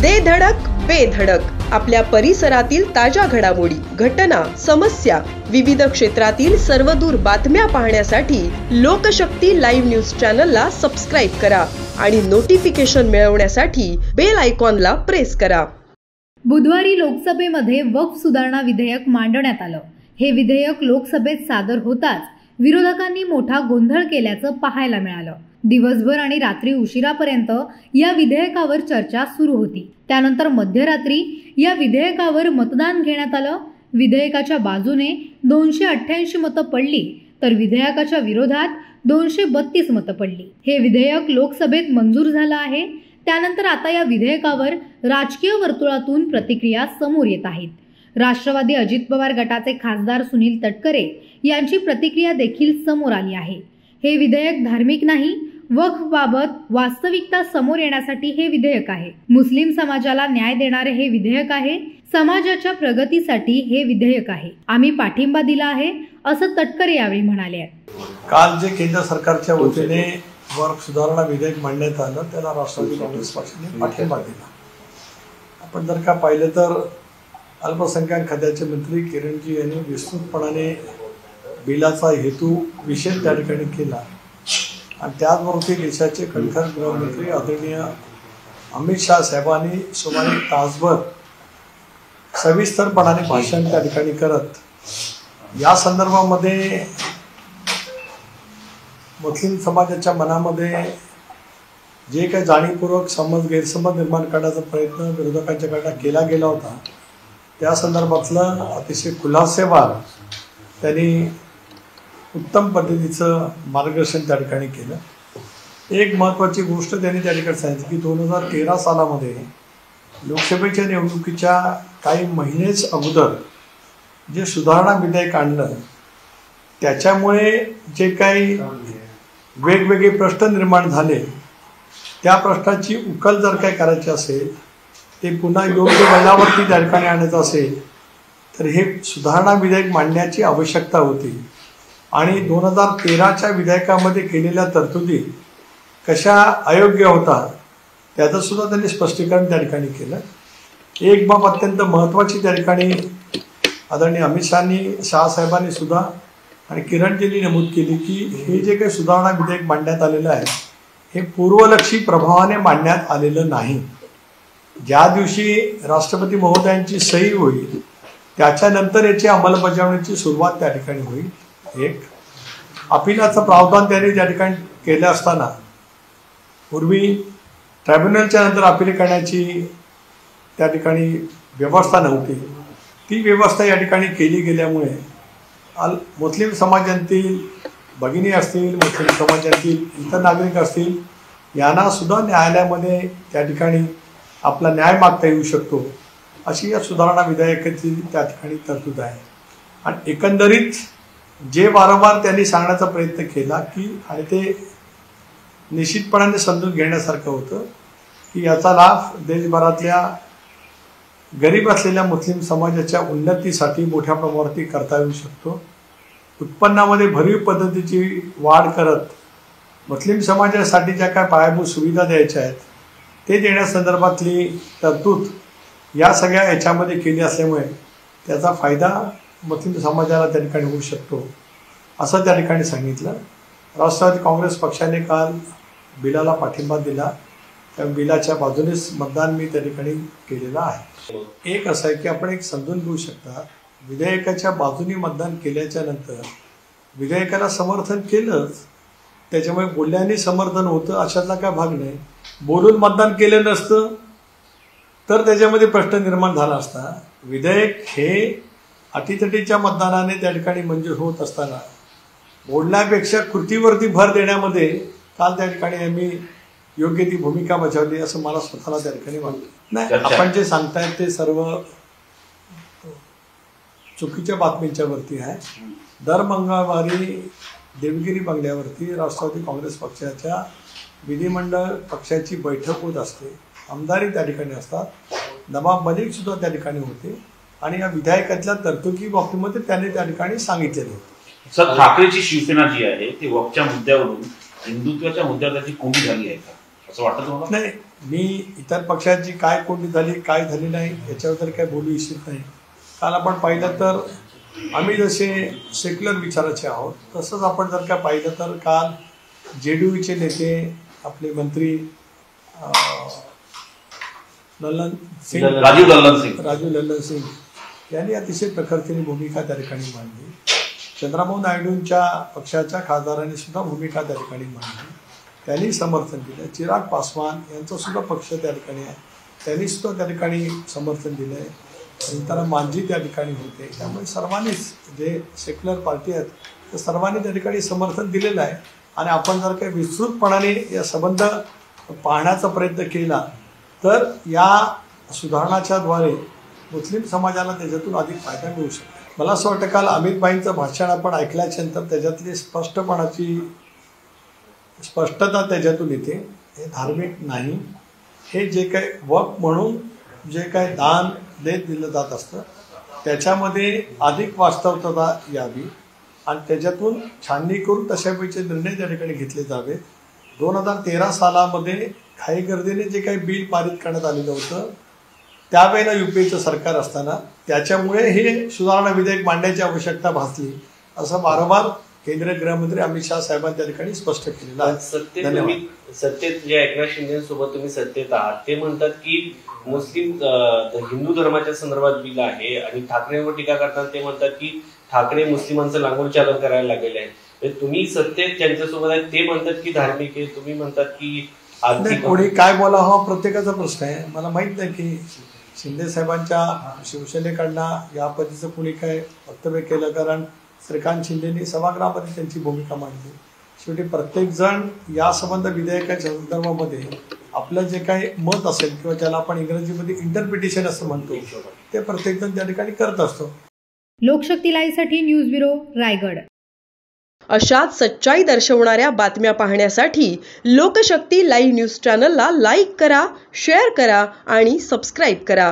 दे धडक बेधडक आपल्या परिसरातील ताज्या घडामोडी, घटना, समस्या, विविध क्षेत्रातील सर्वदूर बातम्या पाहण्यासाठी लोकशक्ती लाईव्ह न्यूज चॅनलला सबस्क्राईब करा आणि नोटिफिकेशन मिळवण्यासाठी बेल आयकॉनला प्रेस करा। बुधवारी लोकसभेमध्ये वक्फ सुधारणा विधेयक मांडण्यात आलं। हे विधेयक लोकसभेत सादर होताच विरोधकांनी मोठा गोंधळ केल्याचं पाहायला मिळालं। दिवसभर आणि रात्री उशिरापर्यंत या विधेयकावर चर्चा सुरू होती। त्यानंतर मध्यरात्री या विधेयकावर मतदान घेण्यात आलं। विधेयकाच्या बाजूने 288 मतं पडली तर विधेयकाच्या विरोधात 232 मतं पडली। हे विधेयक लोकसभेत मंजूर झालं आहे। त्यानंतर आता या विधेयकावर राजकीय वर्तुळातून प्रतिक्रिया समोर येत आहेत। राष्ट्रवादी अजित पवार गटाचे खासदार सुनील तटकरे यांची प्रतिक्रिया देखील समोर आली आहे। हे विधेयक धार्मिक नाही, वक्फ बाबत वास्तविकता समोर येण्यासाठी हे विधेयक आहे। मुस्लिम समाजाला न्याय देणारे हे विधेयक आहे। समाजाच्या प्रगतीसाठी हे विधेयक आहे। आम्ही पाठिंबा दिला आहे असं तटकरे यावेळी म्हणाले। काल जे केंद्र सरकारच्या वतीने वक्फ सुधारणा विधेयक मांडण्यात आलं त्याला राष्ट्रवादी काँग्रेस पक्षाने पाठिंबा दिला। आपण जर का पाहिलं तर अल्पसंख्याक खात्याचे मंत्री किरणजी यांनी विस्तृतपणाने बिलाचा हेतू विशेष त्या ठिकाणी केला आणि त्याचबरोबर देशाचे कणखर गृहमंत्री आदरणीय अमित शाह साहेबांनी सुमारे तासभर सविस्तरपणाने भाषण त्या ठिकाणी करत या संदर्भामध्ये मुस्लिम समाजाच्या मनामध्ये जे काही जाणीवपूर्वक समज गैरसमज निर्माण करण्याचा प्रयत्न विरोधकांच्याकडनं केला गेला होता त्या संदर्भातलं अतिशय खुलासेवार त्यांनी उत्तम पद्धतीचं मार्गदर्शन त्या ठिकाणी केलं। एक महत्त्वाची गोष्ट त्यांनी त्या ठिकाणी सांगितली की 2013 सालामध्ये लोकसभेच्या निवडणुकीच्या काही महिनेच अगोदर जे सुधारणा विधेयक आणलं त्याच्यामुळे जे काही वेगवेगळे प्रश्न निर्माण झाले त्या प्रश्नाची उकल जर काही करायची असेल ते पुन्हा योग्य वळणावरती त्या ठिकाणी आणायचं असेल तर हे सुधारणा विधेयक मांडण्याची आवश्यकता होती आणि 2013च्या विधेयकामध्ये केलेल्या तरतुदी कशा अयोग्य होता त्याचं सुद्धा त्यांनी स्पष्टीकरण त्या ठिकाणी केलं। एक बाब अत्यंत महत्त्वाची त्या ठिकाणी आदरणीय अमित शहासाहेबांनी सुद्धा आणि किरणजींनी नमूद केली की हे जे काही सुधारणा विधेयक मांडण्यात आलेलं आहे हे पूर्वलक्षी प्रभावाने मांडण्यात आलेलं नाही। ज्या दिवशी राष्ट्रपती महोदयांची सही होईल त्याच्यानंतर याची अंमलबजावणीची सुरुवात त्या ठिकाणी होईल। एक अपिलाचं प्रावधान त्यांनी त्या ठिकाणी केलं असताना पूर्वी ट्रायब्युनलच्या नंतर अपील करण्याची त्या ठिकाणी व्यवस्था नव्हती। ती व्यवस्था या ठिकाणी केली गेल्यामुळे मुस्लिम समाजातील भगिनी असतील, मुस्लिम समाजातील इतर नागरिक असतील यांना सुद्धा न्यायालयामध्ये त्या ठिकाणी आपला न्याय मागता येऊ शकतो अशी या सुधारणा विधेयकाची त्या ठिकाणी तरतूद आहे। आणि एकंदरीत जे वारंवार त्यांनी सांगण्याचा प्रयत्न केला की आणि ते निश्चितपणाने समजून घेण्यासारखं होतं की याचा लाभ देशभरातल्या गरीब असलेल्या मुस्लिम समाजाच्या उन्नतीसाठी मोठ्या प्रमाणावरती करता येऊ शकतो। उत्पन्नामध्ये भरीव पद्धतीची वाढ करत मुस्लिम समाजासाठी ज्या काय पायाभूत सुविधा द्यायच्या आहेत ते देण्यासंदर्भातली तरतूद या सगळ्या याच्यामध्ये केली असल्यामुळे त्याचा फायदा मुस्लिम समाजाला त्या ठिकाणी होऊ शकतो असं त्या ठिकाणी सांगितलं। राष्ट्रवादी काँग्रेस पक्षाने काल बिलाला पाठिंबा दिला। त्या बिलाच्या बाजूनेच मतदान मी त्या ठिकाणी केलेलं आहे। एक असं आहे की आपण एक समजून घेऊ शकता विधेयकाच्या बाजूने मतदान केल्याच्या नंतर विधेयकाला समर्थन केलंच त्याच्यामुळे बोलल्याने समर्थन होतं अशातला काय भाग नाही। बोलून मतदान केलं नसतं तर त्याच्यामध्ये प्रश्न निर्माण झाला असता। विधेयक हे अटीतटीच्या मतदानाने त्या ठिकाणी मंजूर होत असताना बोलण्यापेक्षा कृतीवरती भर देण्यामध्ये काल त्या ठिकाणी आम्ही योग्य ती भूमिका बजावली असं मला स्वतःला त्या ठिकाणी वाटतं। नाही, आपण जे सांगतायत ते सर्व चुकीच्या बातमीच्या वरती आहे। दर मंगळवारी देवगिरी बंगल्यावरती राष्ट्रवादी काँग्रेस पक्षाच्या विधिमंडळ पक्षाची बैठक होत असते। आमदारही त्या ठिकाणी असतात, नवाब मलिक सुद्धा त्या ठिकाणी होते आणि या विधेयकातल्या तरतुदी बाबतीमध्ये त्यांनी त्या ठिकाणी सांगितलेले होते। सर, ठाकरेची शिवसेना जी आहे ती वक्फच्या मुद्द्यावरून हिंदुत्वाच्या मुद्द्यावर त्याची कोंडी झाली आहे का असं वाटतं तुम्हाला? नाही, मी इतर पक्षांची काय कोणती झाली काय झाली नाही याच्याबद्दल काय बोलू इच्छित नाही. काल आपण पाहिलं तर आम्ही जसे सेक्युलर विचाराचे आहोत तसंच आपण जर का पाहिलं तर काल JDUचे नेते आपले मंत्री राजीव लल्लन सिंग यांनी अतिशय प्रखरतेने भूमिका त्या ठिकाणी मांडली. चंद्रबाबू नायडूंच्या पक्षाच्या खासदारांनी सुद्धा भूमिका त्या ठिकाणी मांडली, त्यांनी समर्थन दिलं. चिराग पासवान यांचा सुद्धा पक्ष त्या ठिकाणी आहे, त्यांनी सुद्धा त्या ठिकाणी समर्थन दिलं आहे. नंतर मांझी त्या ठिकाणी होते. त्यामुळे सर्वांनीच जे सेक्युलर पार्टी आहेत तर सर्वांनी त्या ठिकाणी समर्थन दिलेलं आहे. आणि आपण जर काही विस्तृतपणाने या संबंध पाहण्याचा प्रयत्न केला तर या सुधारणाच्याद्वारे मुस्लिम समाजाला त्याच्यातून अधिक फायदा मिळू शकतो. मला असं वाटतं काल अमित भाईंचं भाषण आपण ऐकल्याच्यानंतर त्याच्यातली स्पष्टता त्याच्यातून येते. हे धार्मिक नाही, हे जे काही वक्फ म्हणून जे काही दान देत दिलं जात असतं त्याच्यामध्ये अधिक वास्तवता यावी आणि त्याच्यातून छाननी करून तशापैकी निर्णय त्या ठिकाणी घेतले जावे. 2013 सालामध्ये घाईगर्दीने जे काही बिल पारित करण्यात आलेलं होतं त्यावेळेला UPAचं सरकार असताना त्याच्यामुळे हे सुधारणा विधेयक मांडण्याची आवश्यकता भासली असं वारंवार केंद्रीय गृहमंत्री अमित शाह साहेबांनी त्या ठिकाणी स्पष्ट केलेलं आहे. सत्तेत जे एकनाथ शिंदेसोबत तुम्ही सत्तेत आहात ते म्हणतात की मुस्लिम हिंदू धर्माच्या संदर्भात बिल आहे आणि ठाकरेंवर टीका करताना ते म्हणतात की ठाकरे मुस्लिमांचं लागवड चालन करायला लागलेलं आहे. तुम्ही सत्तेत त्यांच्यासोबत आहे, ते म्हणतात की धार्मिक आहे, तुम्ही म्हणतात की कोणी काय बोला हा प्रत्येकाचा प्रश्न आहे. मला माहित नाही की शिंदे साहेबांच्या शिवसेनेकडनं या पद्धतीचं कोणी काय वक्तव्य केलं, कारण श्रीकांत शिंदेनी सभागृहामध्ये त्यांची भूमिका मांडली. शेवटी प्रत्येकजण या संबंध विधेयकाच्या संदर्भामध्ये आपलं जे काही मत असेल किंवा ज्याला आपण इंग्रजीमध्ये इंटरप्रिटेशन असं म्हणतो ते प्रत्येकजण त्या ठिकाणी करत असतो. लोकशक्ती लाईव्हसाठी न्यूज ब्युरो रायगड. अशाच सच्चाई दर्शवणाऱ्या बातम्या पाहण्यासाठी लोकशक्ती लाईव्ह न्यूज चॅनलला लाईक करा, शेअर करा आणि सबस्क्राईब करा.